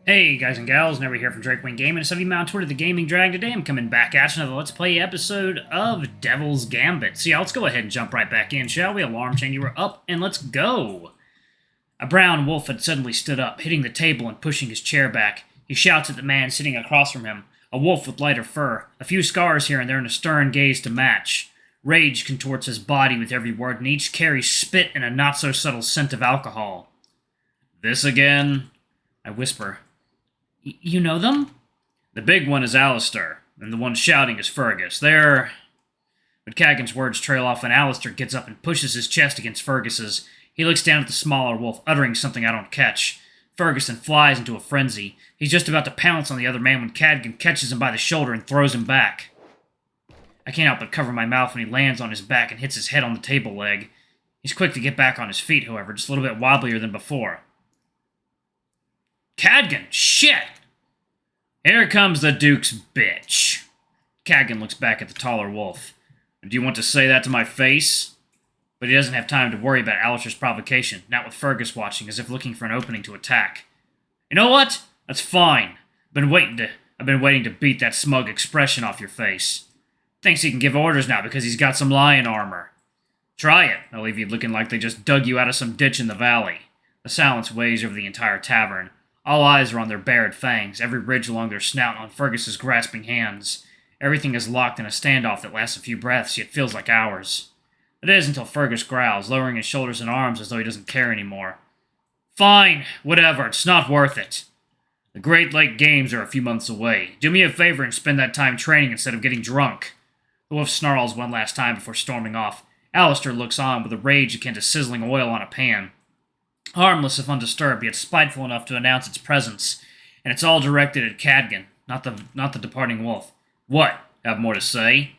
Hey guys and gals, Never here from Drakewing Gaming. It's Mount Twitter, the Gaming Drag. Today I'm coming back at you another Let's Play episode of Devil's Gambit. So yeah, let's go ahead and jump right back in, shall we? Alarm chain, you were up, and let's go! A brown wolf had suddenly stood up, hitting the table and pushing his chair back. He shouts at the man sitting across from him, a wolf with lighter fur, a few scars here and there and a stern gaze to match. Rage contorts his body with every word, and each carries spit and a not-so-subtle scent of alcohol. This again? I whisper. You know them? The big one is Alistair, and the one shouting is Fergus. They're... But Cadgan's words trail off when Alistair gets up and pushes his chest against Fergus's. He looks down at the smaller wolf, uttering something I don't catch. Ferguson flies into a frenzy. He's just about to pounce on the other man when Cadgan catches him by the shoulder and throws him back. I can't help but cover my mouth when he lands on his back and hits his head on the table leg. He's quick to get back on his feet, however, just a little bit wobblier than before. Cadgan! Shit! Here comes the Duke's bitch. Cadgan looks back at the taller wolf. Do you want to say that to my face? But he doesn't have time to worry about Alistair's provocation, not with Fergus watching, as if looking for an opening to attack. You know what? That's fine. I've been waiting to beat that smug expression off your face. Thinks he can give orders now because he's got some lion armor. Try it. I'll leave you looking like they just dug you out of some ditch in the valley. The silence weighs over the entire tavern. All eyes are on their bared fangs, every ridge along their snout on Fergus's grasping hands. Everything is locked in a standoff that lasts a few breaths, yet feels like hours. It is until Fergus growls, lowering his shoulders and arms as though he doesn't care anymore. Fine, whatever, it's not worth it. The Great Lake Games are a few months away. Do me a favor and spend that time training instead of getting drunk. The wolf snarls one last time before storming off. Alistair looks on with a rage akin to sizzling oil on a pan. Harmless if undisturbed, yet spiteful enough to announce its presence, and it's all directed at Cadgan, not the departing wolf. What? Have more to say?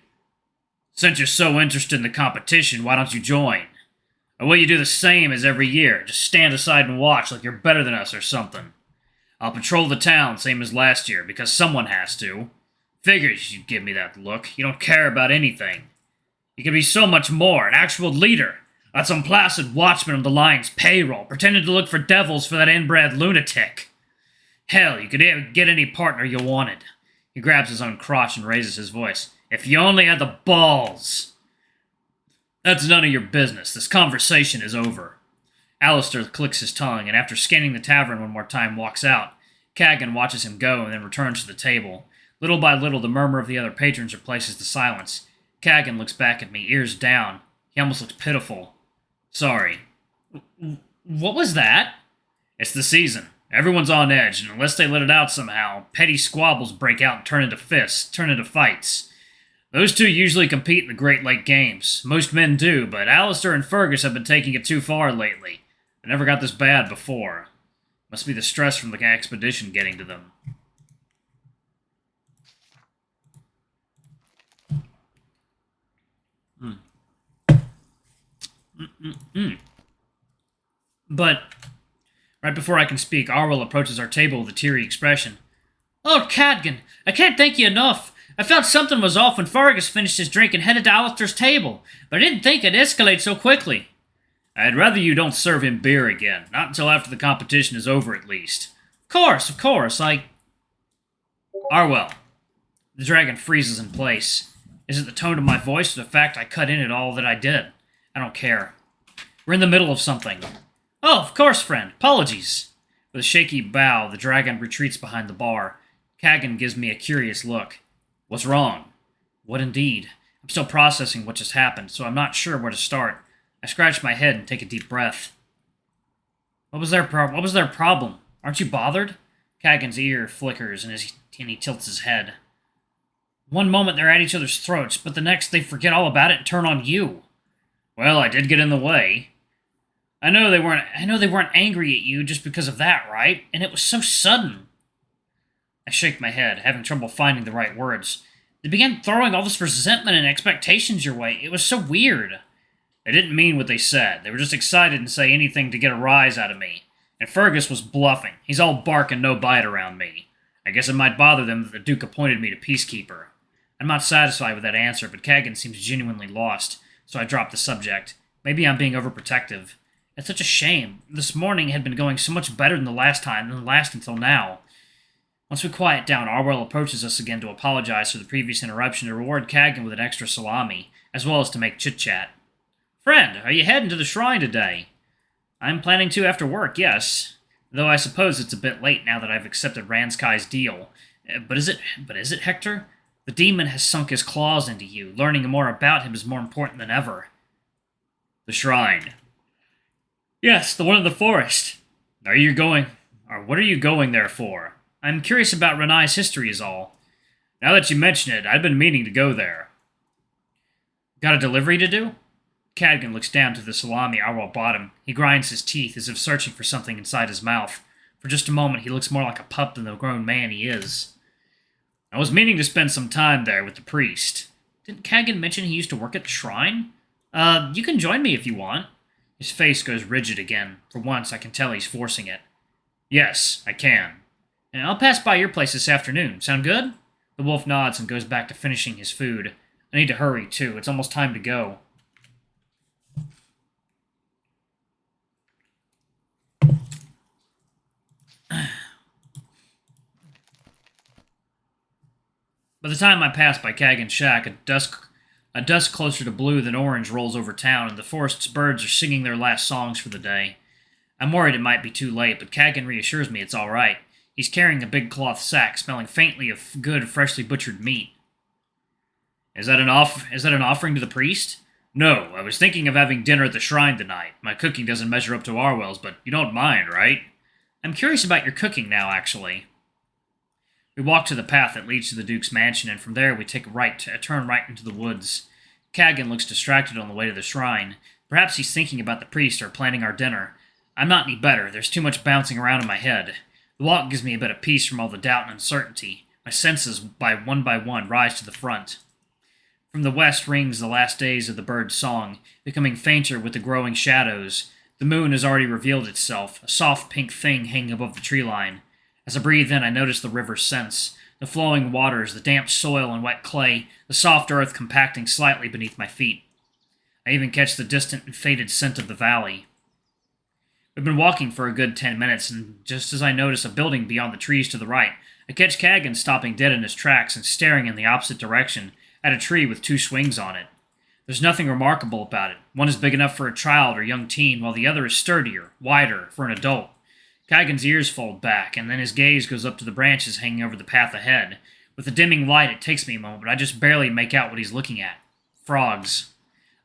Since you're so interested in the competition, why don't you join? Or will you do the same as every year? Just stand aside and watch like you're better than us or something. I'll patrol the town, same as last year, because someone has to. Figures you'd give me that look. You don't care about anything. You could be so much more, an actual leader. Not some placid watchman on the lion's payroll, pretending to look for devils for that inbred lunatic. Hell, you could get any partner you wanted. He grabs his own crotch and raises his voice. If you only had the balls. That's none of your business. This conversation is over. Alistair clicks his tongue, and after scanning the tavern one more time, walks out. Cadgan watches him go and then returns to the table. Little by little, the murmur of the other patrons replaces the silence. Cadgan looks back at me, ears down. He almost looks pitiful. Sorry. What was that? It's the season. Everyone's on edge, and unless they let it out somehow, petty squabbles break out and turn into fights. Those two usually compete in the Great Lake Games. Most men do, but Alistair and Fergus have been taking it too far lately. They never got this bad before. Must be the stress from the expedition getting to them. But, right before I can speak, Arwell approaches our table with a teary expression. Oh, Cadgan, I can't thank you enough. I felt something was off when Fergus finished his drink and headed to Alistair's table, but I didn't think it'd escalate so quickly. I'd rather you don't serve him beer again, not until after the competition is over at least. Of course, Arwell. The dragon freezes in place. Is it the tone of my voice or the fact I cut in at all that I did? I don't care. We're in the middle of something. Oh, of course, friend. Apologies. With a shaky bow, the dragon retreats behind the bar. Cadgan gives me a curious look. What's wrong? What indeed? I'm still processing what just happened, so I'm not sure where to start. I scratch my head and take a deep breath. What was their problem? Aren't you bothered? Cadgan's ear flickers and he tilts his head. One moment they're at each other's throats, but the next they forget all about it and turn on you. Well, I did get in the way. I know they weren't angry at you just because of that, right? And it was so sudden. I shake my head, having trouble finding the right words. They began throwing all this resentment and expectations your way. It was so weird. They didn't mean what they said. They were just excited and say anything to get a rise out of me. And Fergus was bluffing. He's all bark and no bite around me. I guess it might bother them that the Duke appointed me to peacekeeper. I'm not satisfied with that answer, but Cadgan seems genuinely lost, so I drop the subject. Maybe I'm being overprotective. It's such a shame. This morning had been going so much better than the last until now. Once we quiet down, Arwell approaches us again to apologize for the previous interruption and reward Cadgan with an extra salami, as well as to make chit-chat. Friend, are you heading to the shrine today? I'm planning to after work, yes. Though I suppose it's a bit late now that I've accepted Ranskai's deal. But is it, Hector? The demon has sunk his claws into you. Learning more about him is more important than ever. The shrine. Yes, the one in the forest. What are you going there for? I'm curious about Renai's history is all. Now that you mention it, I've been meaning to go there. Got a delivery to do? Cadgan looks down to the salami Arwell bought him. He grinds his teeth as if searching for something inside his mouth. For just a moment, he looks more like a pup than the grown man he is. I was meaning to spend some time there with the priest. Didn't Cadgan mention he used to work at the shrine? You can join me if you want. His face goes rigid again. For once, I can tell he's forcing it. Yes, I can. And I'll pass by your place this afternoon. Sound good? The wolf nods and goes back to finishing his food. I need to hurry, too. It's almost time to go. By the time I pass by Cadgan's shack, a dusk closer to blue than orange rolls over town, and the forest's birds are singing their last songs for the day. I'm worried it might be too late, but Cadgan reassures me it's all right. He's carrying a big cloth sack, smelling faintly of good, freshly butchered meat. Is that an offering to the priest? No, I was thinking of having dinner at the shrine tonight. My cooking doesn't measure up to Arwell's, but you don't mind, right? I'm curious about your cooking now, actually. We walk to the path that leads to the Duke's mansion, and from there we take a turn right into the woods. Cadgan looks distracted on the way to the shrine. Perhaps he's thinking about the priest or planning our dinner. I'm not any better. There's too much bouncing around in my head. The walk gives me a bit of peace from all the doubt and uncertainty. My senses, by one, rise to the front. From the west rings the last days of the bird's song, becoming fainter with the growing shadows. The moon has already revealed itself, a soft pink thing hanging above the tree line. As I breathe in, I notice the river's scents, the flowing waters, the damp soil and wet clay, the soft earth compacting slightly beneath my feet. I even catch the distant and faded scent of the valley. We've been walking for a good 10 minutes, and just as I notice a building beyond the trees to the right, I catch Cadgan stopping dead in his tracks and staring in the opposite direction at a tree with two swings on it. There's nothing remarkable about it. One is big enough for a child or young teen, while the other is sturdier, wider, for an adult. Cadgan's ears fold back, and then his gaze goes up to the branches hanging over the path ahead. With the dimming light, it takes me a moment, but I just barely make out what he's looking at. Frogs.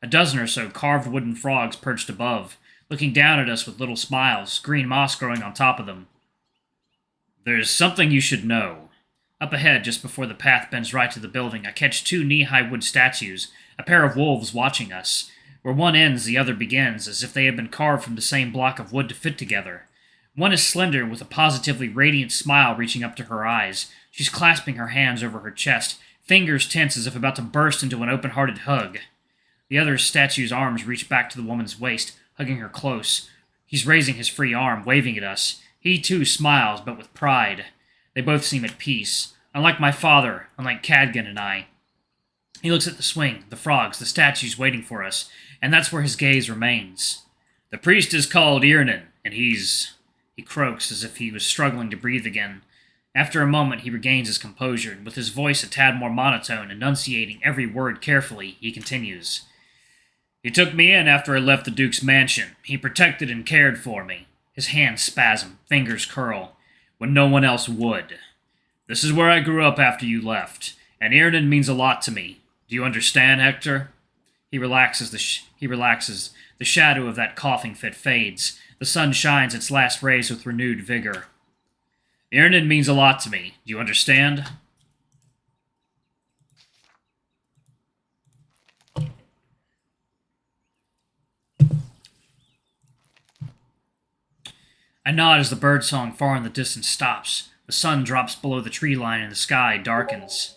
A dozen or so carved wooden frogs perched above, looking down at us with little smiles, green moss growing on top of them. There's something you should know. Up ahead, just before the path bends right to the building, I catch two knee-high wood statues, a pair of wolves watching us. Where one ends, the other begins, as if they had been carved from the same block of wood to fit together. One is slender, with a positively radiant smile reaching up to her eyes. She's clasping her hands over her chest, fingers tense as if about to burst into an open-hearted hug. The other statue's arms reach back to the woman's waist, hugging her close. He's raising his free arm, waving at us. He, too, smiles, but with pride. They both seem at peace. Unlike my father, unlike Cadgan and I. He looks at the swing, the frogs, the statues waiting for us, and that's where his gaze remains. The priest is called Irnan, and He croaks as if he was struggling to breathe again. After a moment, he regains his composure, and with his voice a tad more monotone, enunciating every word carefully, he continues. He took me in after I left the Duke's mansion. He protected and cared for me. His hands spasm, fingers curl, when no one else would. This is where I grew up after you left, and Irnan means a lot to me. Do you understand, Hector? He relaxes. The shadow of that coughing fit fades. The sun shines its last rays with renewed vigor. Irnan means a lot to me. Do you understand? I nod as the birdsong far in the distance stops. The sun drops below the tree line and the sky darkens.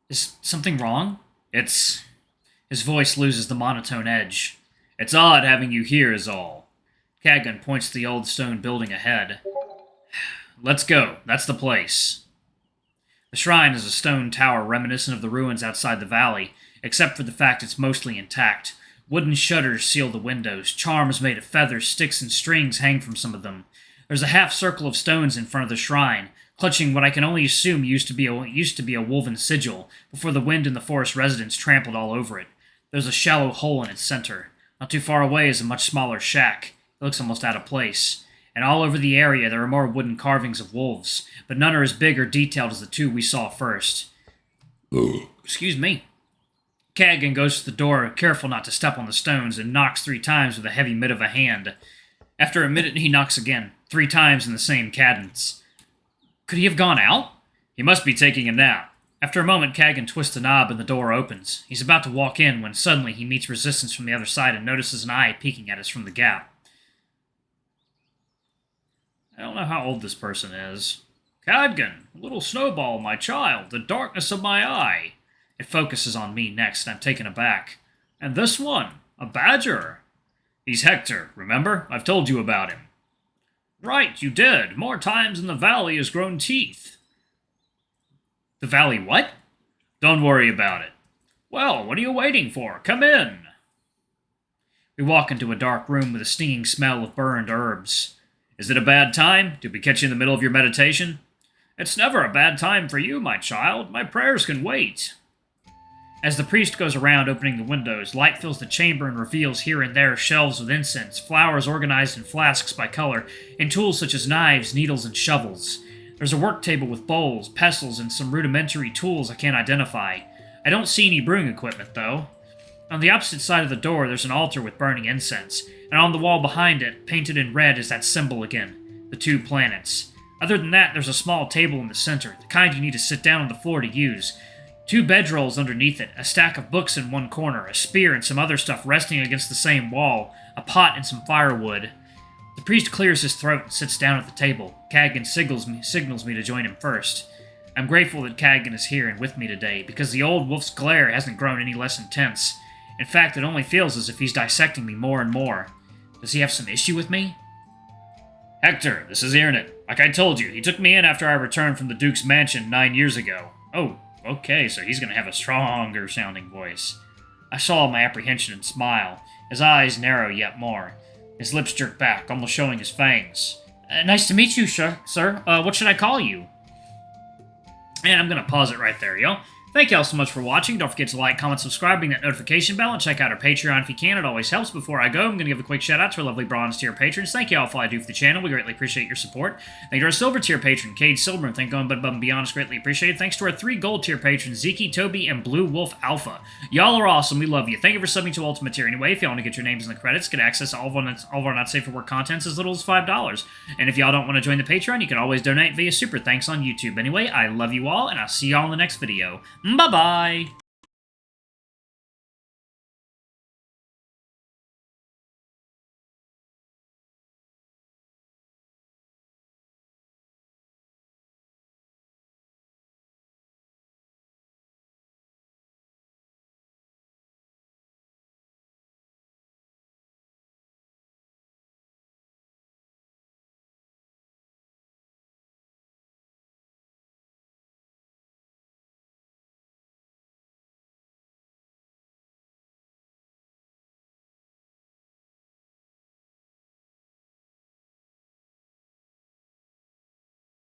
Is something wrong? His voice loses the monotone edge. It's odd having you here is all. Cadgan points to the old stone building ahead. Let's go. That's the place. The shrine is a stone tower reminiscent of the ruins outside the valley, except for the fact it's mostly intact. Wooden shutters seal the windows. Charms made of feathers, sticks, and strings hang from some of them. There's a half circle of stones in front of the shrine, clutching what I can only assume used to be a woven sigil before the wind and the forest residents trampled all over it. There's a shallow hole in its center. Not too far away is a much smaller shack. It looks almost out of place. And all over the area there are more wooden carvings of wolves, but none are as big or detailed as the two we saw first. Excuse me. Cadgan goes to the door, careful not to step on the stones, and knocks 3 times with a heavy mitt of a hand. After a minute, he knocks again, 3 times in the same cadence. Could he have gone out? He must be taking a nap. After a moment, Cadgan twists the knob and the door opens. He's about to walk in when suddenly he meets resistance from the other side and notices an eye peeking at us from the gap. I don't know how old this person is. Cadgan, little snowball, my child, the darkness of my eye. It focuses on me next, and I'm taken aback. And this one, a badger. He's Hector, remember? I've told you about him. Right, you did. More times than the valley has grown teeth. The valley what? Don't worry about it. Well, what are you waiting for? Come in. We walk into a dark room with a stinging smell of burned herbs. Is it a bad time? Did we catch you in the middle of your meditation? It's never a bad time for you, my child. My prayers can wait. As the priest goes around opening the windows, light fills the chamber and reveals here and there shelves with incense, flowers organized in flasks by color, and tools such as knives, needles, and shovels. There's a work table with bowls, pestles, and some rudimentary tools I can't identify. I don't see any brewing equipment, though. On the opposite side of the door, there's an altar with burning incense, and on the wall behind it, painted in red, is that symbol again, the 2 planets. Other than that, there's a small table in the center, the kind you need to sit down on the floor to use. 2 bedrolls underneath it, a stack of books in one corner, a spear and some other stuff resting against the same wall, a pot and some firewood. The priest clears his throat and sits down at the table. Cadgan signals me to join him first. I'm grateful that Cadgan is here and with me today, because the old wolf's glare hasn't grown any less intense. In fact, it only feels as if he's dissecting me more and more. Does he have some issue with me? Hector, this is Irnit. Like I told you, he took me in after I returned from the Duke's mansion 9 years ago. Oh, okay, so he's going to have a stronger-sounding voice. I saw my apprehension and smile. His eyes narrow yet more. His lips jerk back, almost showing his fangs. Nice to meet you, sir. What should I call you? And I'm going to pause it right there, yo. Thank you all so much for watching. Don't forget to like, comment, subscribe, ring that notification bell, and check out our Patreon if you can. It always helps. Before I go, I'm going to give a quick shout-out to our lovely bronze tier patrons. Thank you all for all I do for the channel. We greatly appreciate your support. Thank you to our silver tier patron, Cade Silver, and thank you going above and beyond. It's greatly appreciated. Thanks to our 3 gold tier patrons, Zeke, Toby, and Blue Wolf Alpha. Y'all are awesome. We love you. Thank you for subbing to Ultimate Tier anyway. If y'all want to get your names in the credits, get access to all of our Not Safe for Work contents as little as $5. And if y'all don't want to join the Patreon, you can always donate via Super Thanks on YouTube. Anyway, I love you all, and I'll see y'all in the next video. Bye-bye!